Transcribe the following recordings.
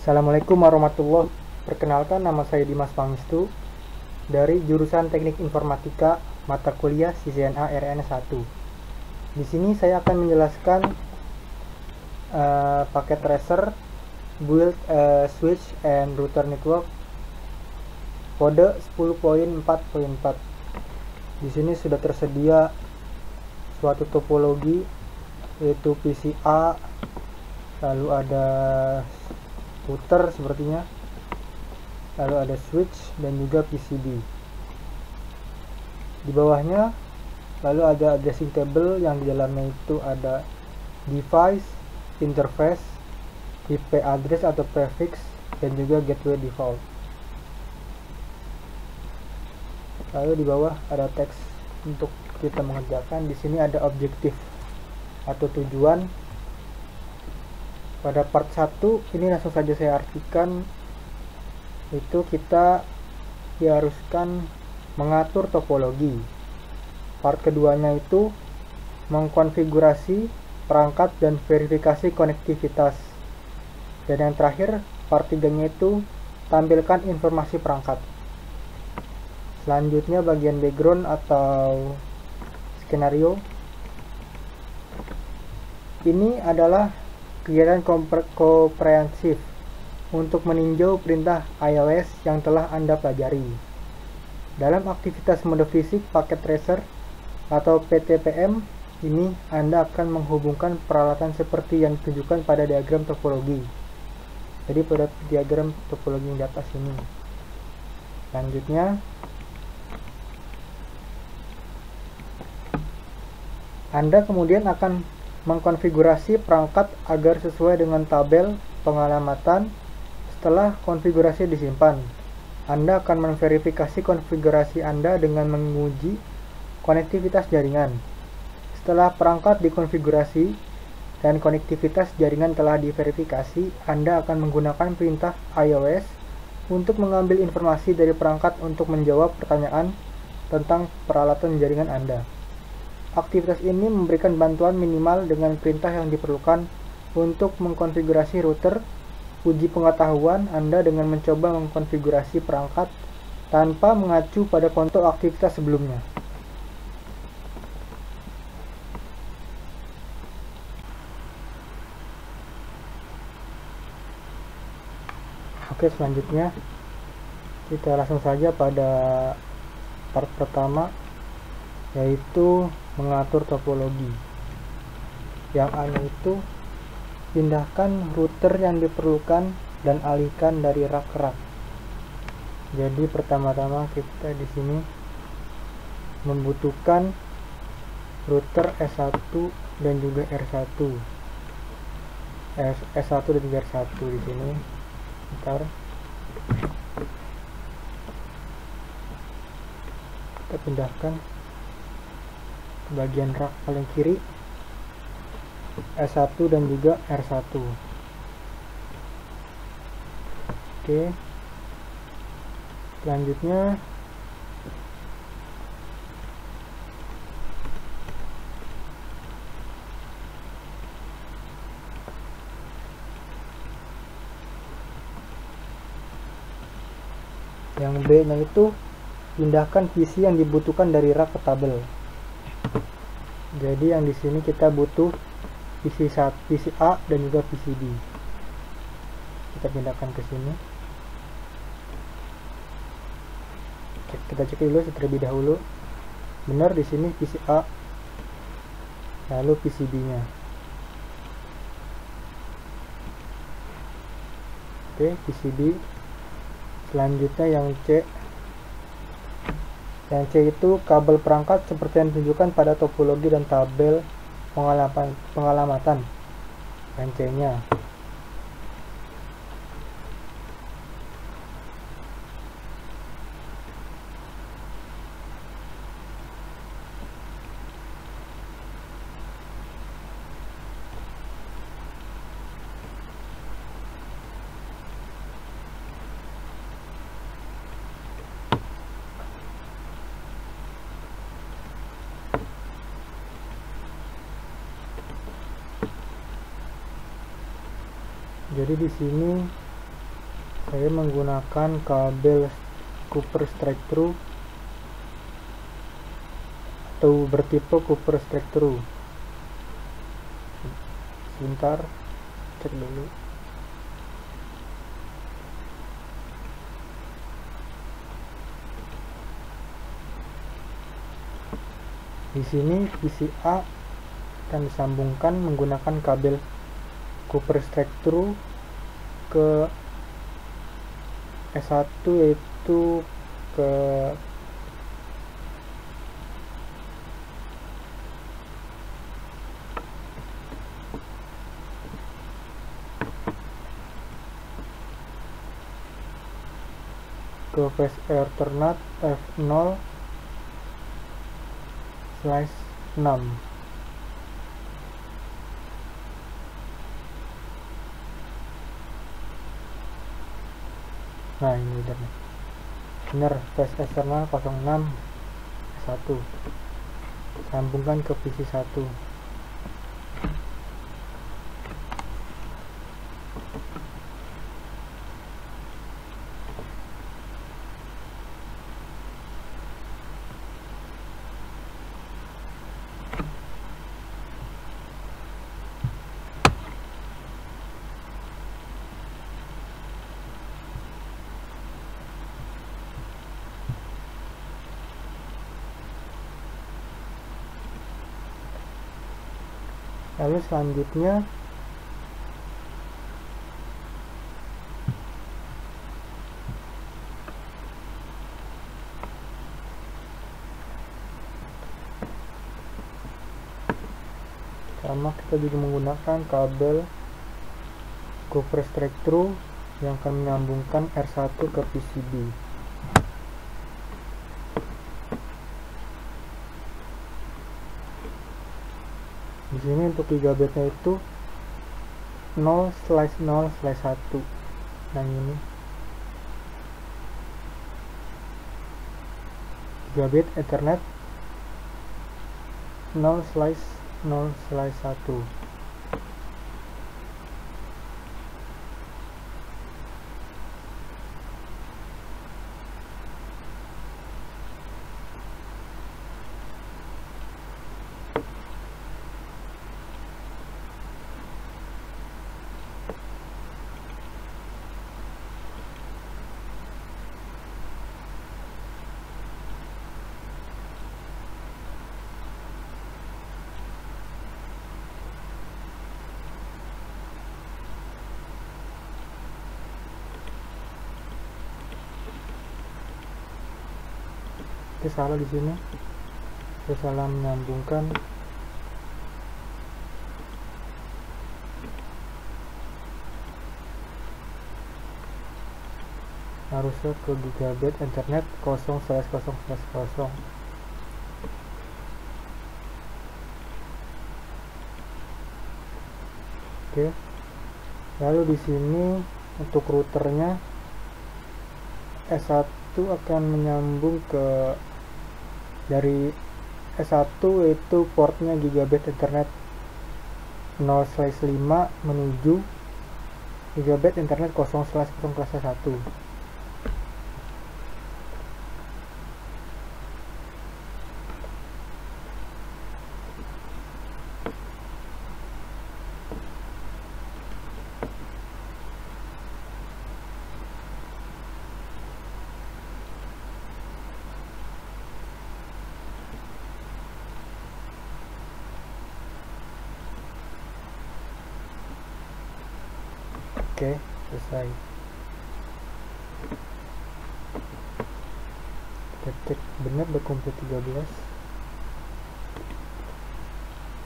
Assalamualaikum warahmatullahi wabarakatuh. Perkenalkan, nama saya Dimas Pangestu dari jurusan Teknik Informatika mata kuliah CCNA RN 1. Di sini saya akan menjelaskan paket tracer, build switch and router network kode 10.4.4. Di sini sudah tersedia suatu topologi yaitu PCA, lalu ada router sepertinya, lalu ada switch dan juga PCB. Di bawahnya lalu ada addressing table yang di dalamnya itu ada device, interface, IP address atau prefix, dan juga gateway default. Lalu di bawah ada teks untuk kita mengerjakan. Di sini ada objektif atau tujuan. Pada part 1 ini langsung saja saya artikan, itu kita diharuskan mengatur topologi. Part keduanya itu mengkonfigurasi perangkat dan verifikasi konektivitas. Dan yang terakhir, part 3-nya itu tampilkan informasi perangkat. Selanjutnya bagian background atau skenario. Ini adalah kegiatan komprehensif untuk meninjau perintah iOS yang telah Anda pelajari. Dalam aktivitas mode fisik paket tracer atau PTPM ini, Anda akan menghubungkan peralatan seperti yang ditunjukkan pada diagram topologi. Jadi pada diagram topologi yang di atas ini. Selanjutnya, Anda kemudian akan mengkonfigurasi perangkat agar sesuai dengan tabel pengalamatan. Setelah konfigurasi disimpan, Anda akan memverifikasi konfigurasi Anda dengan menguji konektivitas jaringan. Setelah perangkat dikonfigurasi dan konektivitas jaringan telah diverifikasi, Anda akan menggunakan perintah iOS untuk mengambil informasi dari perangkat untuk menjawab pertanyaan tentang peralatan jaringan Anda. Aktivitas ini memberikan bantuan minimal dengan perintah yang diperlukan untuk mengkonfigurasi router. Uji pengetahuan Anda dengan mencoba mengkonfigurasi perangkat tanpa mengacu pada contoh aktivitas sebelumnya. Oke, selanjutnya kita langsung saja pada part pertama, yaitu mengatur topologi. Yang A itu pindahkan router yang diperlukan dan alihkan dari rak ke rak. Jadi pertama-tama kita di sini membutuhkan router S1 dan juga R1. S1 dan juga R1 di sini. Bentar. Kita pindahkan bagian rak paling kiri S1 dan juga R1. Oke, selanjutnya yang B nya itu pindahkan PC yang dibutuhkan dari rak ke tabel. Jadi yang di sini kita butuh PC A dan juga PCB. Kita pindahkan ke sini. Kita cek dulu terlebih dahulu. Benar di sini PC A, lalu PCB-nya. Oke, PCB. Selanjutnya yang C. Yang C itu kabel perangkat seperti yang ditunjukkan pada topologi dan tabel pengalamatan. Yang C-nya. Jadi di sini Saya menggunakan kabel Cooper straight through atau bertipe Cooper straight through. Sebentar, cek dulu. Di sini PCA akan disambungkan menggunakan kabel Cooper straight through ke S1, yaitu ke phase alternate F0/6. Nah, ini udah nih. Benar, phase eksternal 06 1. Sambungkan ke PC 1. Lalu selanjutnya sama, kita juga menggunakan kabel Cooper straight through yang akan menyambungkan R1 ke PCB. Di sini untuk gigabitnya itu 0/0/1. Yang ini gigabit Ethernet 0/0/1. Oke, salah di sini. Saya salah menyambungkan. Harusnya ke gigabit Ethernet 0/0/0. Oke. Lalu di sini untuk routernya S1 akan menyambung ke dari S1, yaitu portnya gigabit Ethernet 0/5 menuju gigabit Ethernet 0/0/1. Oke, selesai. Kita cek benar udah komplit 13.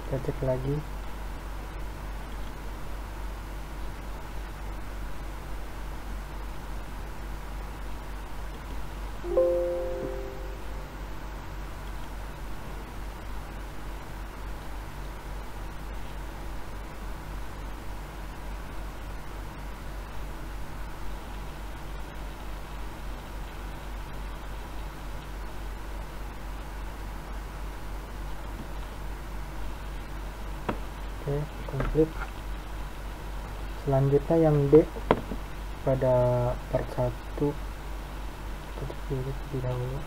Kita cek lagi. Oke, komplit. Selanjutnya yang D, pada part 1. Tutup dulu terlebih dahulu.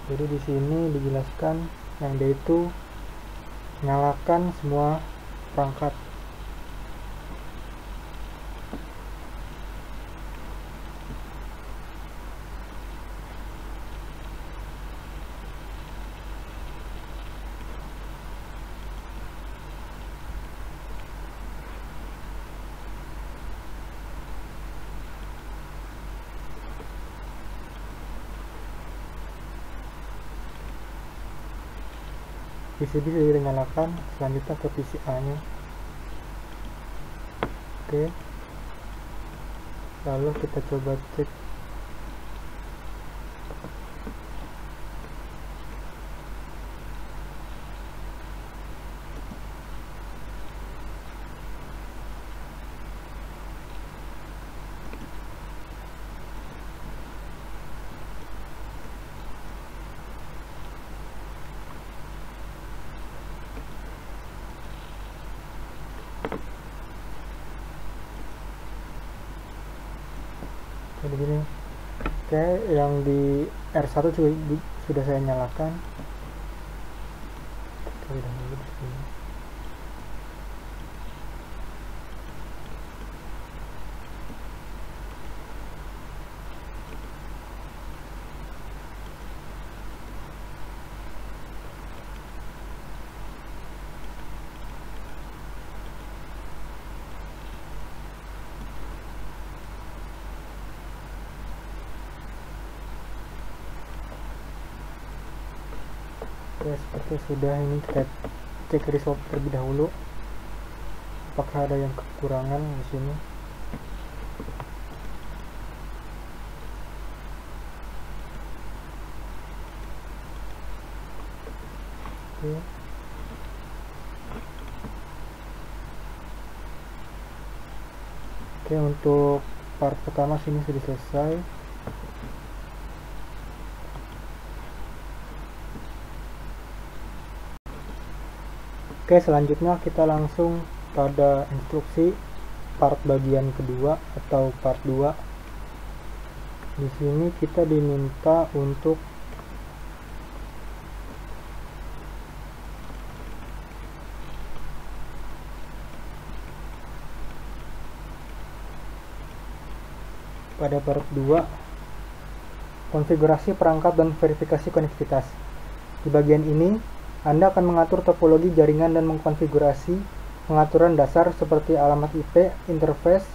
Jadi di sini dijelaskan yang D itu nyalakan semua perangkat. PCB sudah dinyalakan, selanjutnya ke PCA nya. Oke, lalu kita coba cek jadi gini. Oke, yang di R1 juga sudah saya nyalakan. Terlebih dahulu di sini. Oke, seperti sudah, ini kita cek result terlebih dahulu apakah ada yang kekurangan di sini. Oke, untuk part pertama sini sudah selesai. Oke, selanjutnya kita langsung pada instruksi part bagian kedua atau part 2. Di sini kita diminta untuk pada part 2 konfigurasi perangkat dan verifikasi konektivitas. Di bagian ini Anda akan mengatur topologi jaringan dan mengkonfigurasi pengaturan dasar seperti alamat IP, interface,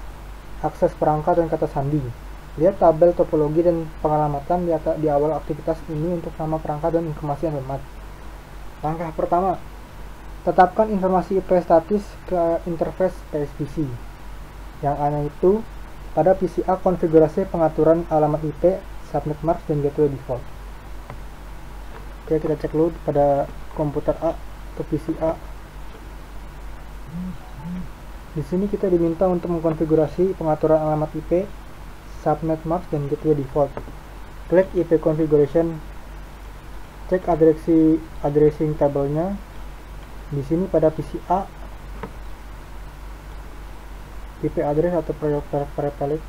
akses perangkat, dan kata sandi. Lihat tabel topologi dan pengalamatan di awal aktivitas ini untuk nama perangkat dan informasi alamat. Langkah pertama, tetapkan informasi IP statis ke interface PSPC. Yang aneh itu, pada PCA konfigurasi pengaturan alamat IP, subnet mask, dan gateway default. Oke, kita cek dulu pada komputer A atau PCA. Di sini kita diminta untuk mengkonfigurasi pengaturan alamat IP, subnet mask, dan gateway default. Klik IP configuration, cek addressing tabelnya. Di sini pada PCA IP address atau prefix.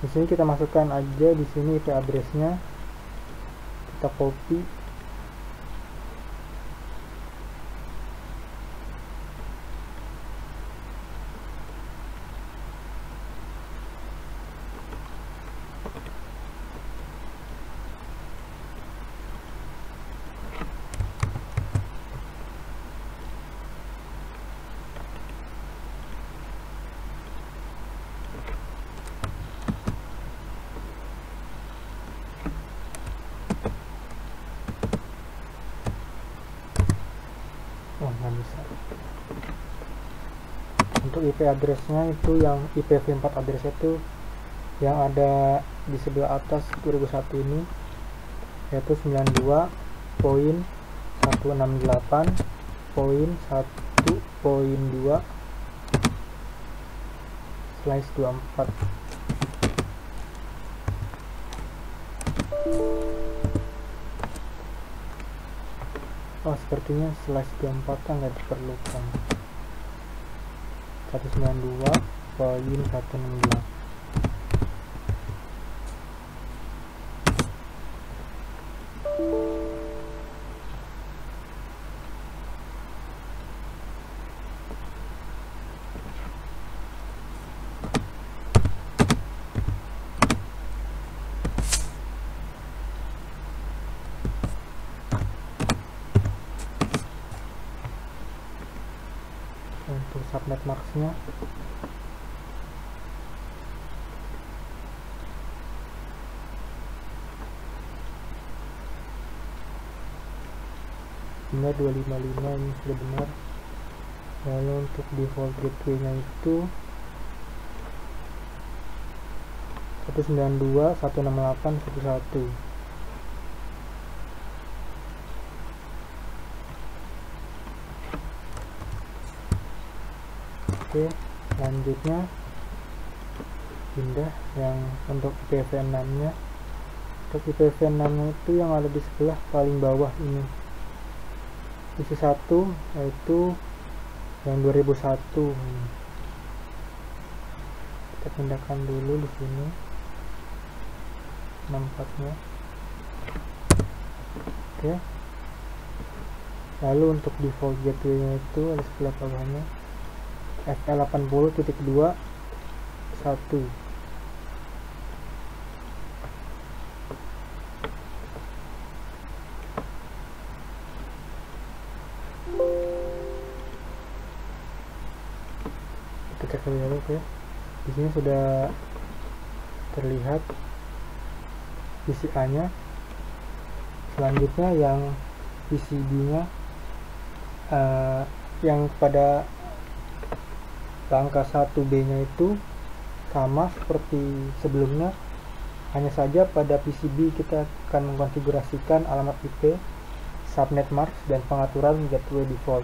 Di sini kita masukkan aja di sini IP addressnya. Kita copy. Nggak bisa. Untuk IP addressnya itu yang IPv4 address itu yang ada di sebelah atas 2001 ini, yaitu 92.168.1.2/24. Oh, sepertinya slash 24 nggak diperlukan. 192.168. Untuk subnet marksnya benar 255, ini sudah benar. Lalu untuk default gateway nya itu 192.168.11. Oke, selanjutnya pindah yang untuk IPv6 nya. Untuk IPv6 nya itu yang ada di sebelah paling bawah ini, isi 1, yaitu yang 2001. Kita pindahkan dulu di sini 64-nya. Oke, lalu untuk default gateway nya itu ada sebelah bawahnya, FL80.2.1. Kita cek lebih dahulu ya. Di sini sudah terlihat PCA nya. Selanjutnya yang PCB nya yang pada angka 1B nya itu sama seperti sebelumnya, hanya saja pada PCB kita akan mengkonfigurasikan alamat IP, subnet mask, dan pengaturan gateway default.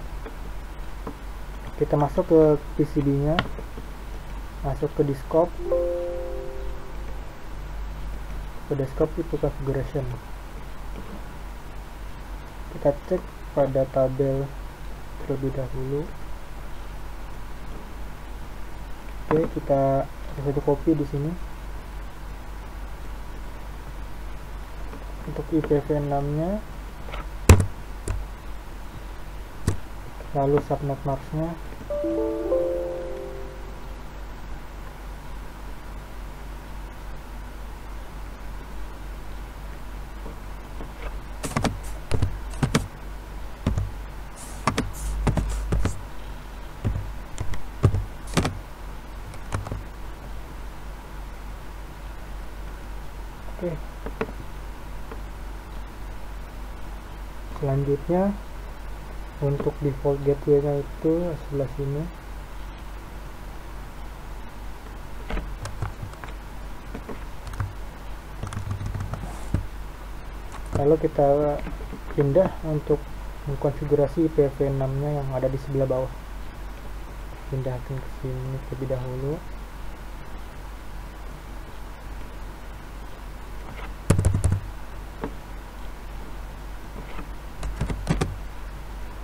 Kita masuk ke PCB nya, masuk ke desktop, itu configuration. Kita cek pada tabel terlebih dahulu. Oke, kita satu copy di sini. Untuk IPv6-nya, lalu subnet mask-nya, oke. Selanjutnya untuk default gateway nya itu sebelah sini. Lalu kita pindah untuk mengkonfigurasi IPv6 nya yang ada di sebelah bawah. Pindahkan ke sini terlebih dahulu.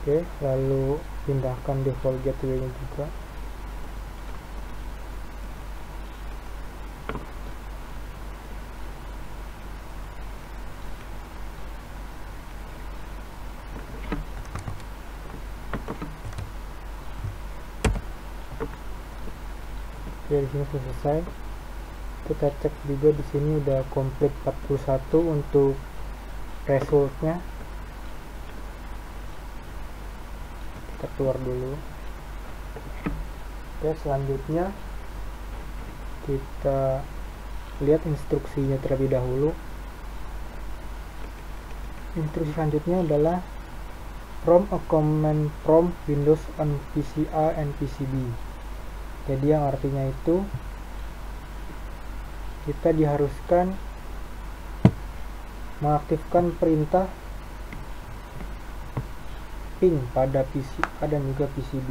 Oke, lalu pindahkan default gateway nya juga. Oke, di sini sudah selesai. Kita cek juga di sini udah komplit 41 untuk resultnya. Kita keluar dulu. Oke, selanjutnya kita lihat instruksinya terlebih dahulu. Instruksi selanjutnya adalah from a command from Windows on PCA and PCB. Jadi yang artinya itu kita diharuskan mengaktifkan perintah ping pada PCA dan juga PCB.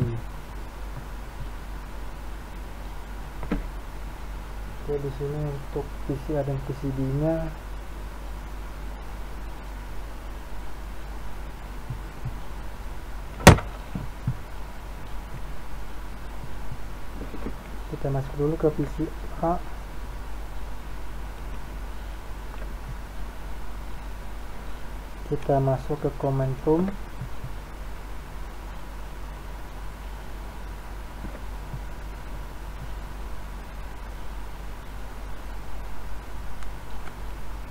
Oke, di sini untuk PCA dan PCB-nya Kita masuk dulu ke PC A. Kita masuk ke command prompt.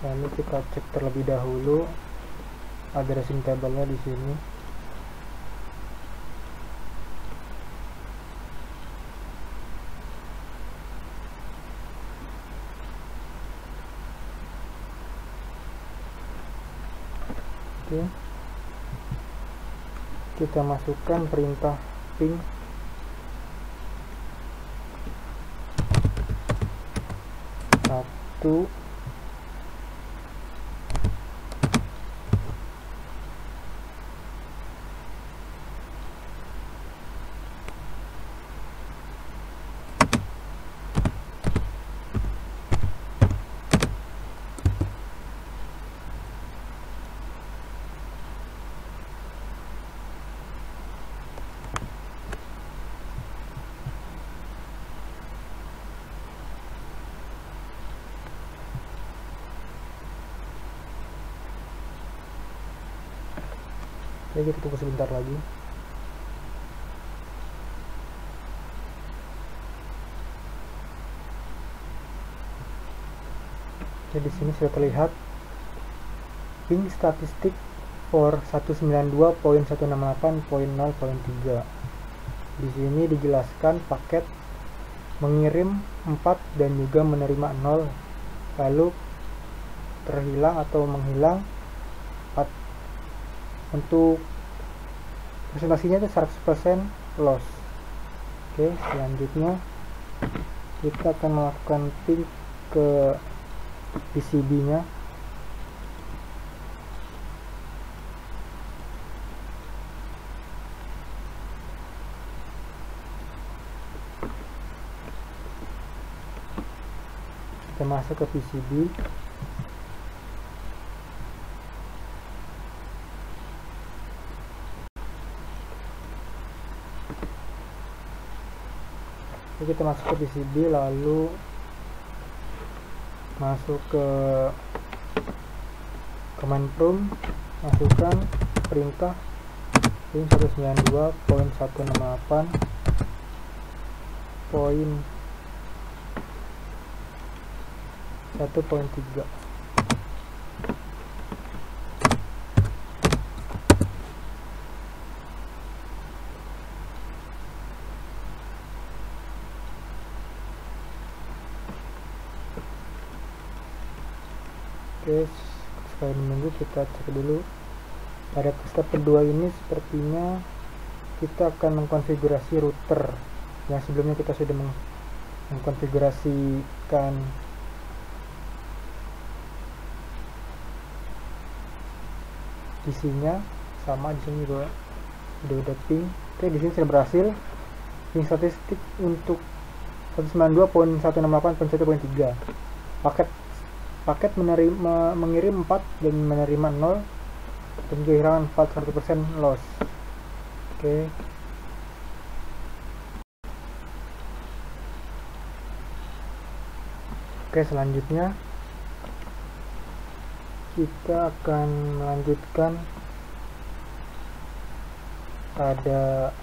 Lalu kita cek terlebih dahulu addressing table-nya di sini. Oke. Kita masukkan perintah ping satu Oke, kita tunggu sebentar lagi. Oke, di sini sudah terlihat ping statistik for 192.168.0.3. Di sini dijelaskan paket mengirim 4 dan juga menerima 0, lalu terhilang atau menghilang 4. Untuk presentasinya itu 100% loss. Oke, selanjutnya kita akan melakukan ping ke PCB nya. Kita masuk ke PCB. Kita masuk ke PCB, lalu masuk ke command prompt, masukkan perintah ping 192.168.1.3. Oke, sekali menunggu kita cek dulu. Pada step kedua ini sepertinya kita akan mengkonfigurasi router yang sebelumnya kita sudah mengkonfigurasikan isinya sama. Di sini juga udah ping. Oke, di sini sudah berhasil ping statistik untuk 192.168.1.3. Paket mengirim 4 dan menerima 0 dan kehilangan 100% loss. Oke. Oke, selanjutnya kita akan melanjutkan pada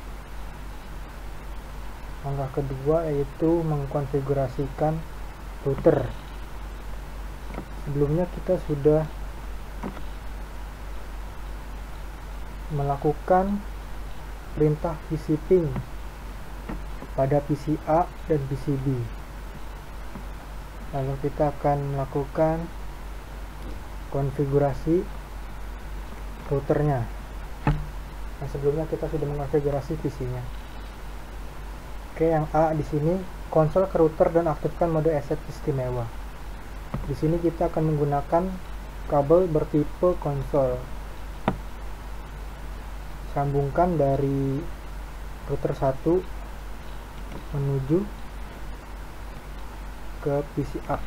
langkah kedua, yaitu mengkonfigurasikan router. Sebelumnya kita sudah melakukan perintah PC ping pada PC A dan PC B. Lalu kita akan melakukan konfigurasi routernya. Nah, sebelumnya kita sudah mengonfigurasi PC-nya. Oke, yang A di sini konsol ke router dan aktifkan mode asset istimewa. Di sini kita akan menggunakan kabel bertipe konsol. Sambungkan dari router 1 menuju ke PC A.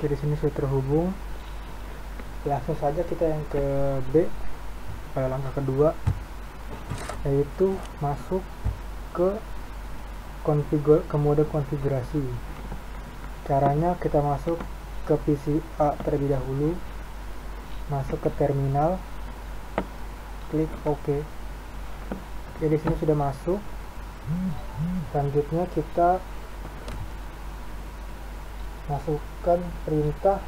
Oke, di sini sudah terhubung. Langsung saja kita yang ke B, pada langkah kedua, yaitu masuk ke mode konfigurasi. Caranya kita masuk ke PC A terlebih dahulu, masuk ke terminal, klik OK. Oke, di sini sudah masuk. Selanjutnya kita masukkan perintah.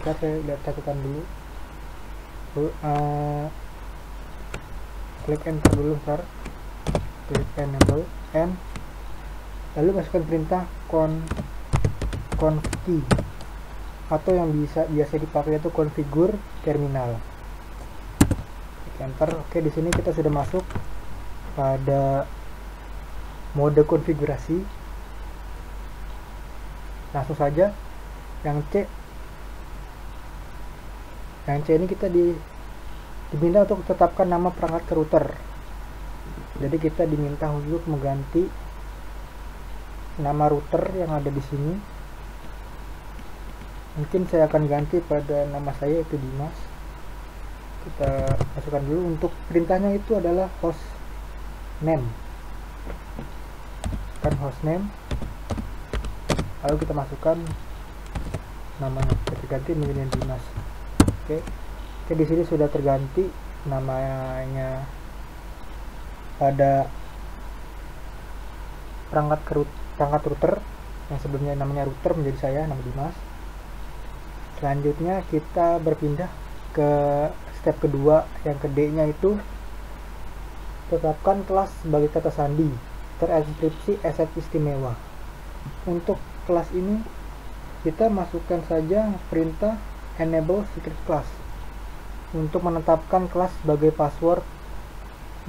Saya lihat catatan dulu. Klik enter dulu, ntar klik enable n, lalu masukkan perintah conf-key atau yang biasa dipakai itu configure terminal. Klik enter. Oke, di sini kita sudah masuk pada mode konfigurasi. Langsung saja yang C ini kita diminta untuk tetapkan nama perangkat ke router. Jadi kita diminta untuk mengganti nama router yang ada di sini. Mungkin saya akan ganti pada nama saya, itu Dimas. Kita masukkan dulu. Untuk perintahnya itu adalah hostname, kan hostname. Lalu kita masukkan namanya, kita ganti menjadi Dimas. Oke, di sini sudah terganti namanya pada perangkat router yang sebelumnya namanya router menjadi saya, nama Dimas. Selanjutnya kita berpindah ke step kedua, yang ke D-nya itu tetapkan kelas sebagai kata sandi terenkripsi aset istimewa. Untuk kelas ini kita masukkan saja perintah enable secret class untuk menetapkan kelas sebagai password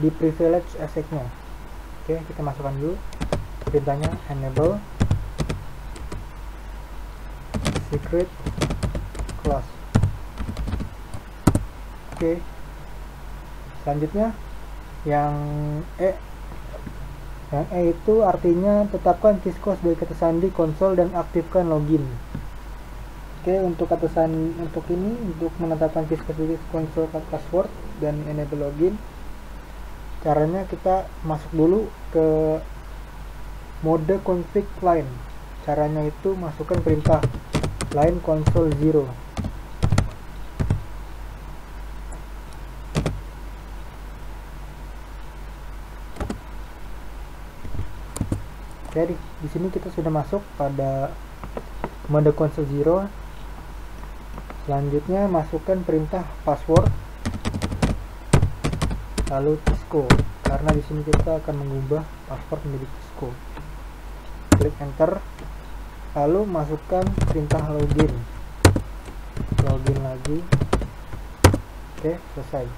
di privilege asset-nya. Oke, kita masukkan dulu perintahnya enable secret class. Oke, selanjutnya yang E itu artinya tetapkan Cisco sebagai kata sandi konsol dan aktifkan login. Oke, untuk untuk menetapkan Cisco sebagai konsol password dan enable login, caranya kita masuk dulu ke mode config line. Caranya itu masukkan perintah line console 0. Jadi di sini kita sudah masuk pada mode console 0. Selanjutnya masukkan perintah password lalu Cisco, karena di sini kita akan mengubah password menjadi Cisco. Klik enter, lalu masukkan perintah login lagi. Oke, selesai.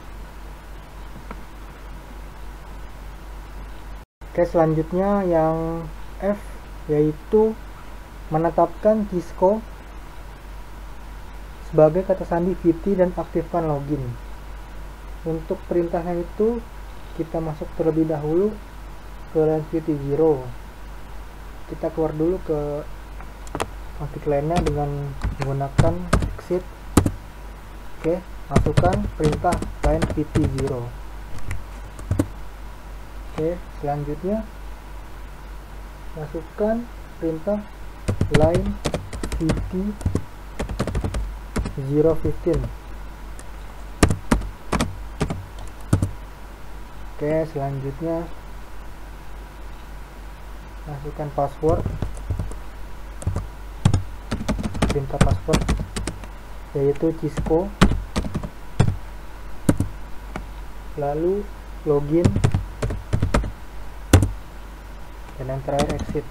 Oke, selanjutnya yang F yaitu menetapkan Cisco sebagai kata sandi VT dan aktifkan login. Untuk perintahnya itu kita masuk terlebih dahulu ke line VT 0. Kita keluar dulu ke config line-nya dengan menggunakan exit. Oke, masukkan perintah line VT 0. Oke, selanjutnya masukkan perintah line VT 015. Oke, selanjutnya masukkan password, perintah password yaitu Cisco, lalu login, dan yang terakhir exit.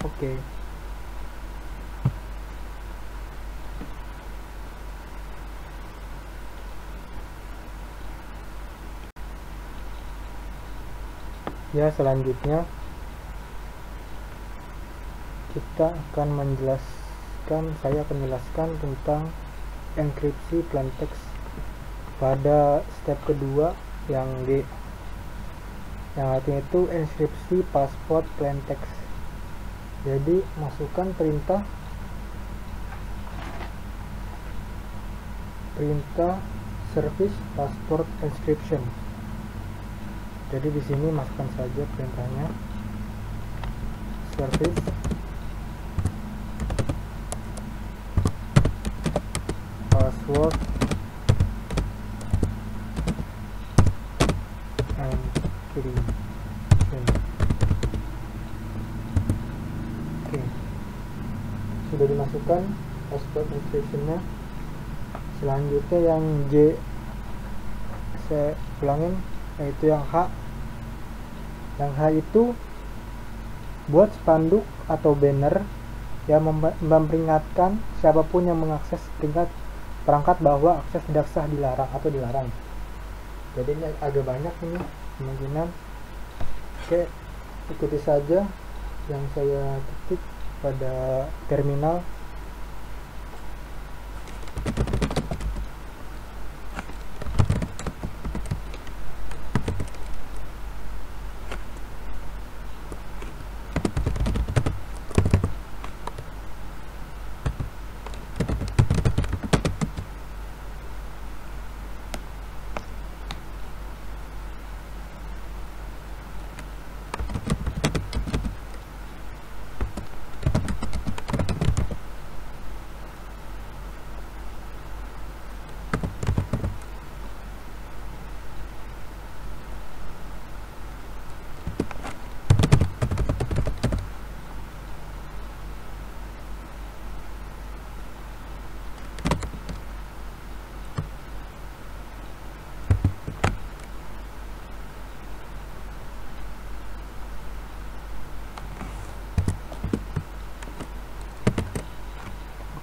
Oke. Ya, selanjutnya saya akan menjelaskan tentang enkripsi plaintext pada step kedua yang G. yang artinya itu enkripsi password plain text. Jadi masukkan perintah service password encryption. Jadi di sini masukkan saja perintahnya service password encryption. Oke, sudah dimasukkan password encryptionnya. Selanjutnya yang J, saya ulangin, yaitu yang H. Yang H itu buat spanduk atau banner yang memperingatkan siapapun yang mengakses perangkat bahwa akses tidak sah dilarang atau dilarang. Jadi ini agak banyak ini kemungkinan. Oke, ikuti saja yang saya ketik pada terminal.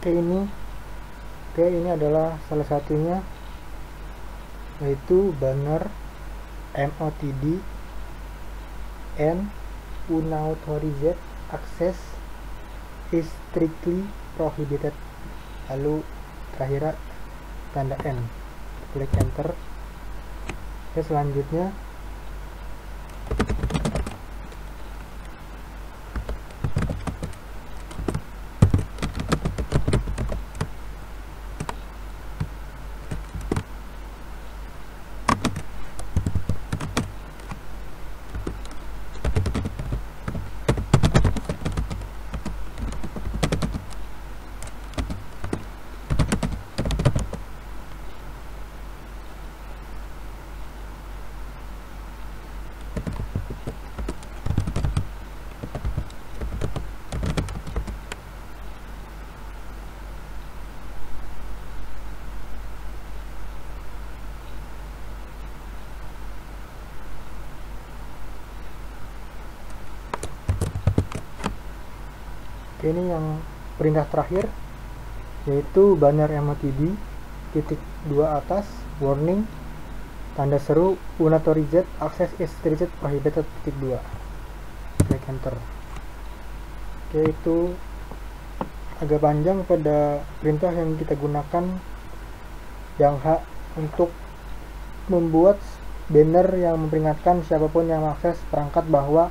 Oke, ini adalah salah satunya, yaitu banner MOTD and unauthorized access is strictly prohibited. Lalu terakhir tanda N. Klik enter. Oke, selanjutnya ini yang perintah terakhir, yaitu banner MOTD titik 2 atas warning tanda seru unauthorized access is strictly prohibited titik 2. Klik enter. Oke, itu agak panjang pada perintah yang kita gunakan yang H untuk membuat banner yang memperingatkan siapapun yang mengakses perangkat bahwa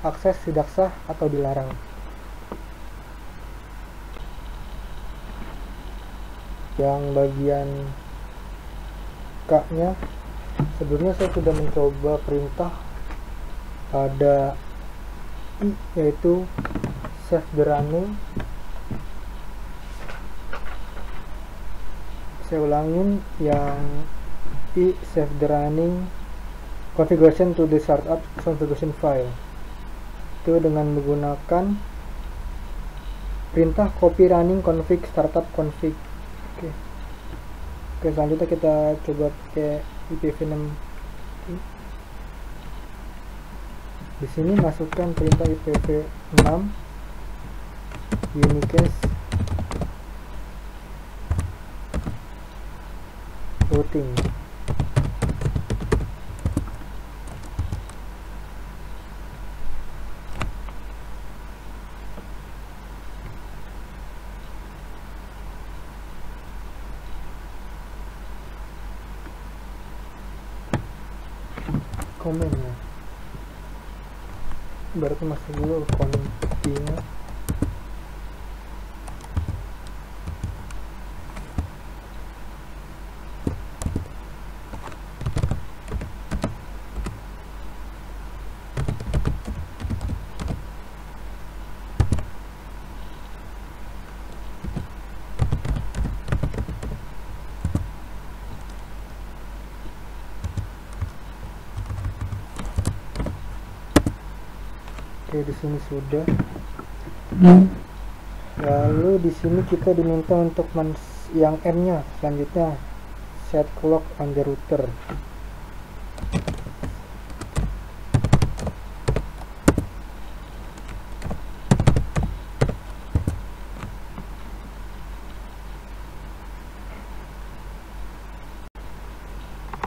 akses tidak sah atau dilarang. Yang bagian K-nya, sebelumnya saya sudah mencoba perintah pada I, yaitu save the running. Saya ulangin yang I, save the running configuration to the startup configuration file. Itu dengan menggunakan perintah copy running config startup config. Oke, selanjutnya kita coba pakai IPv6. Di sini masukkan perintah IPv6 unicast routing. Komennya berarti masuk dulu konfinya. Oke, di sini sudah. Lalu di sini kita diminta untuk yang M-nya. Selanjutnya set clock on the router.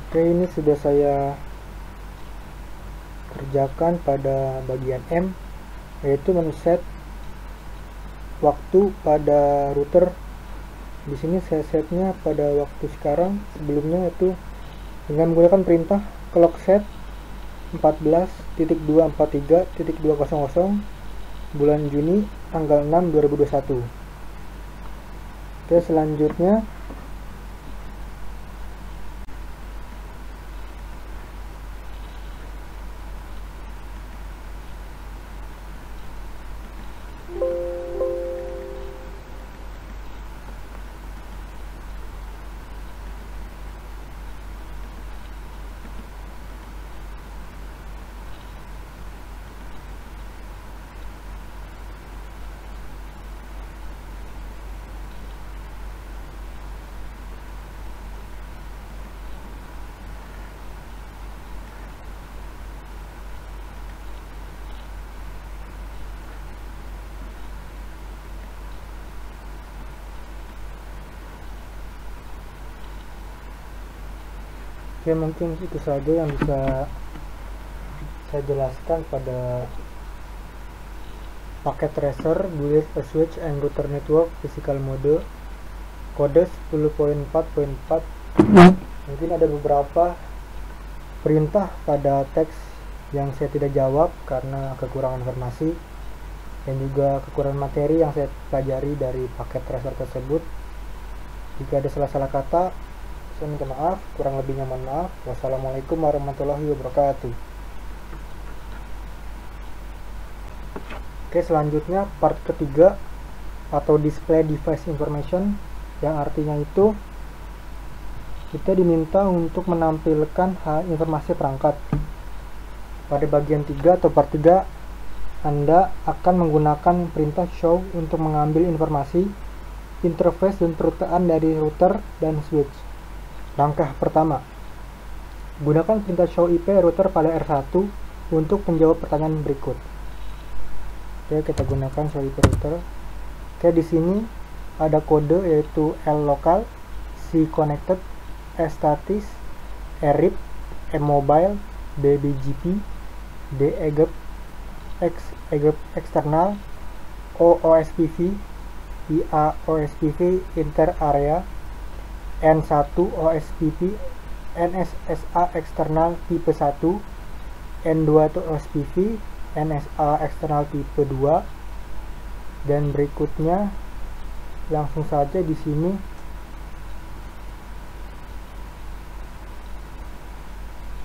Oke, ini sudah saya kerjakan pada bagian M, yaitu men-set waktu pada router. Di sini saya setnya pada waktu sekarang, sebelumnya itu dengan menggunakan perintah clock set 14.243.200 bulan Juni tanggal 6 2021. Oke, selanjutnya oke, mungkin itu saja yang bisa saya jelaskan pada paket tracer build a switch and router network physical mode kode 10.4.4. Mungkin ada beberapa perintah pada teks yang saya tidak jawab karena kekurangan informasi dan juga kekurangan materi yang saya pelajari dari paket tracer tersebut. Jika ada salah-salah kata, saya minta maaf, kurang lebihnya mohon maaf. Wassalamualaikum warahmatullahi wabarakatuh. Oke, selanjutnya part ketiga atau display device information, yang artinya itu kita diminta untuk menampilkan informasi perangkat. Pada bagian 3 atau part 3, Anda akan menggunakan perintah show untuk mengambil informasi interface dan perutaan dari router dan switch. Langkah pertama, gunakan perintah show IP router pada R1 untuk menjawab pertanyaan berikut. Oke, kita gunakan show IP router. Oke, di sini ada kode yaitu L local, C connected, S status, R RIP, M mobile, B BGP, D EGP, X EGP external, O OSPF, IA OSPF inter area, N1 OSPF, NSSA eksternal tipe 1, N2 itu OSPF, NSA eksternal tipe 2, dan berikutnya langsung saja di sini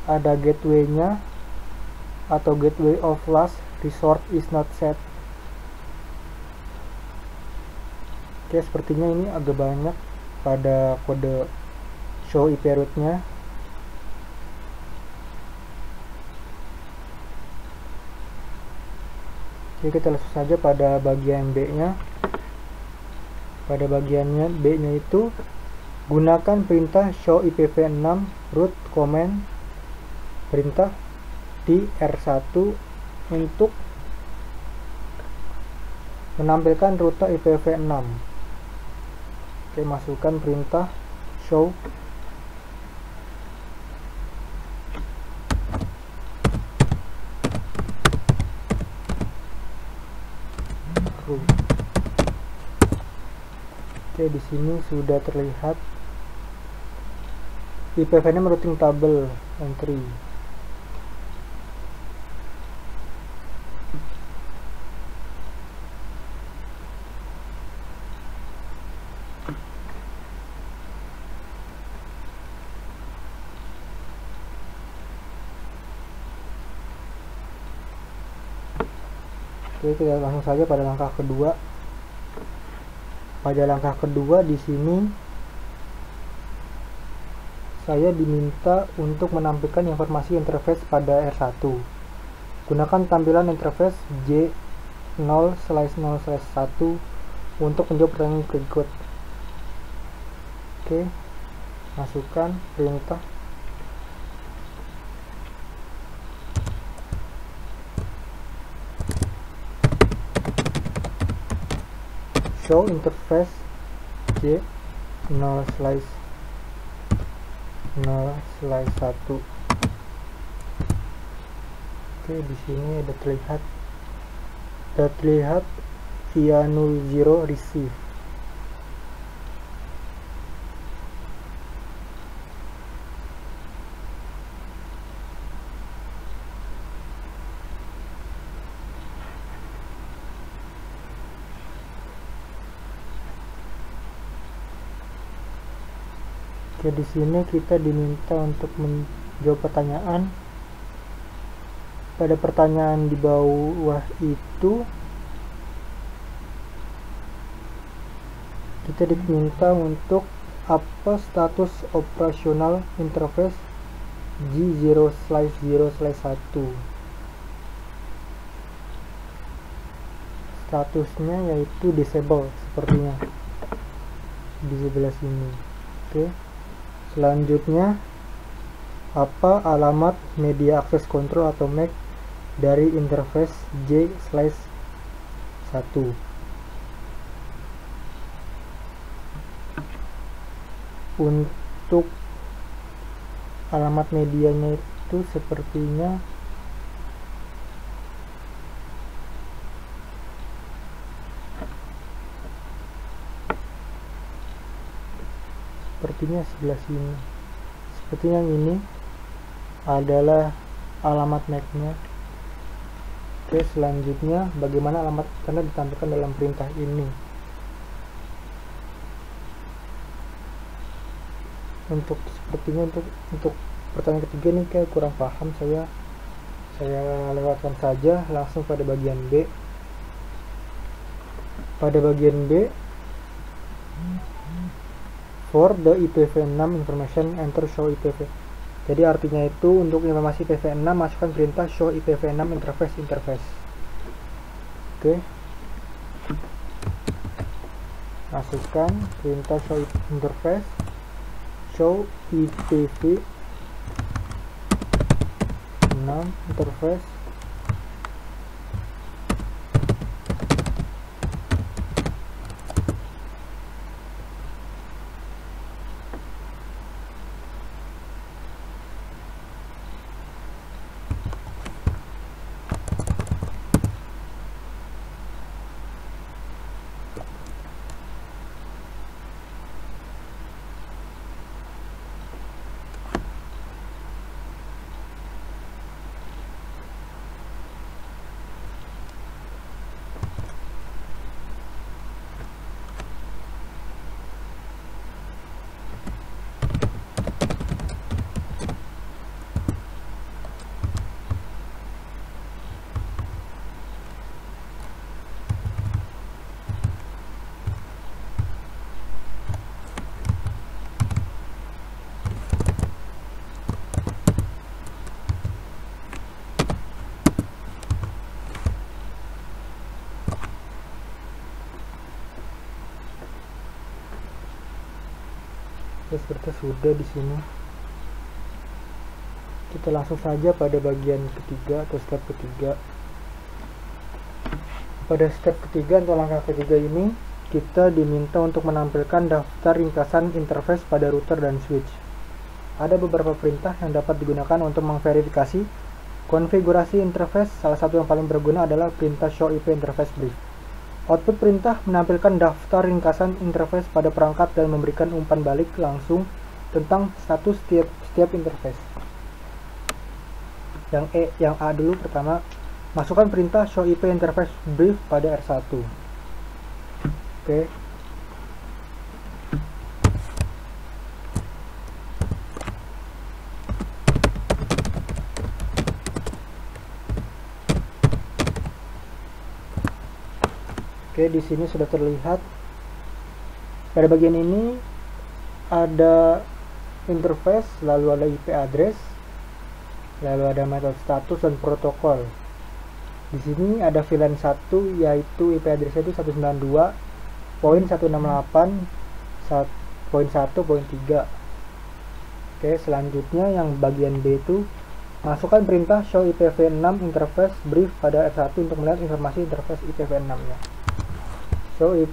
ada gateway-nya atau gateway of last resort is not set. Oke, sepertinya ini agak banyak pada kode show IP root-nya. Oke, kita langsung saja pada bagian B-nya. Pada bagiannya B-nya itu gunakan perintah show IPv6 root command perintah di R1 untuk menampilkan rute IPv6. Oke, masukkan perintah show root. Oke, di sini sudah terlihat IPv6 routing table entry. Oke, kita langsung saja pada langkah kedua. Pada langkah kedua di sini saya diminta untuk menampilkan informasi interface pada R1. Gunakan tampilan interface J0/0/1 untuk menjawab pertanyaan berikut. Oke, masukkan perintah show interface J0/0/1. Oke, di sini ada terlihat via 00 receive. Oke, di sini kita diminta untuk menjawab pertanyaan. Pada pertanyaan di bawah itu kita diminta untuk apa status operasional interface J0/0/1. Statusnya yaitu disable, sepertinya di sebelah sini. Oke, selanjutnya apa alamat media access control atau MAC dari interface J/1. Untuk alamat medianya itu sepertinya sebelah sini. Sepertinya yang ini adalah alamat MAC-nya. Oke, selanjutnya bagaimana alamat karena ditampilkan dalam perintah ini. Sepertinya untuk pertanyaan ketiga ini kayak kurang paham saya lewatkan saja langsung pada bagian B. Pada bagian B, for the IPv6 information enter show IPv. Jadi artinya itu untuk informasi IPv6 masukkan perintah show IPv6 interface. Oke, masukkan perintah show interface show IPv6 interface. Seperti sudah di sini. Kita langsung saja pada bagian ketiga atau step ketiga. Pada step ketiga atau langkah ketiga ini, kita diminta untuk menampilkan daftar ringkasan interface pada router dan switch. Ada beberapa perintah yang dapat digunakan untuk memverifikasi konfigurasi interface. Salah satu yang paling berguna adalah perintah show IP interface brief. Output perintah menampilkan daftar ringkasan interface pada perangkat dan memberikan umpan balik langsung tentang status setiap interface. Yang A dulu pertama, masukkan perintah show IP interface brief pada R1. Oke. Oke, di sini sudah terlihat. Pada bagian ini ada interface, lalu ada IP address, lalu ada metode status dan protokol. Di sini ada VLAN 1, yaitu IP address itu 192.168.1.3. Oke, selanjutnya yang bagian B itu masukkan perintah show IPv6 interface brief pada F1 untuk melihat informasi interface IPv6 nya. Show IP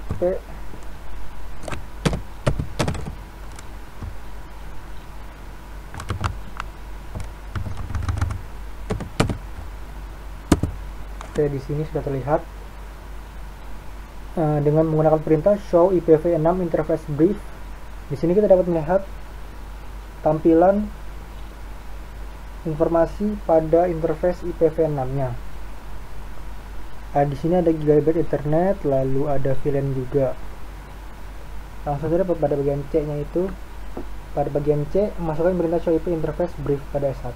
Oke, di sini sudah terlihat dengan menggunakan perintah show IPv6 interface brief. Di sini kita dapat melihat tampilan informasi pada interface IPv6-nya. Di sini ada gigabyte internet, lalu ada VLAN juga. Langsung saja pada bagian C-nya itu, pada bagian C masukkan perintah show IP interface brief pada S1.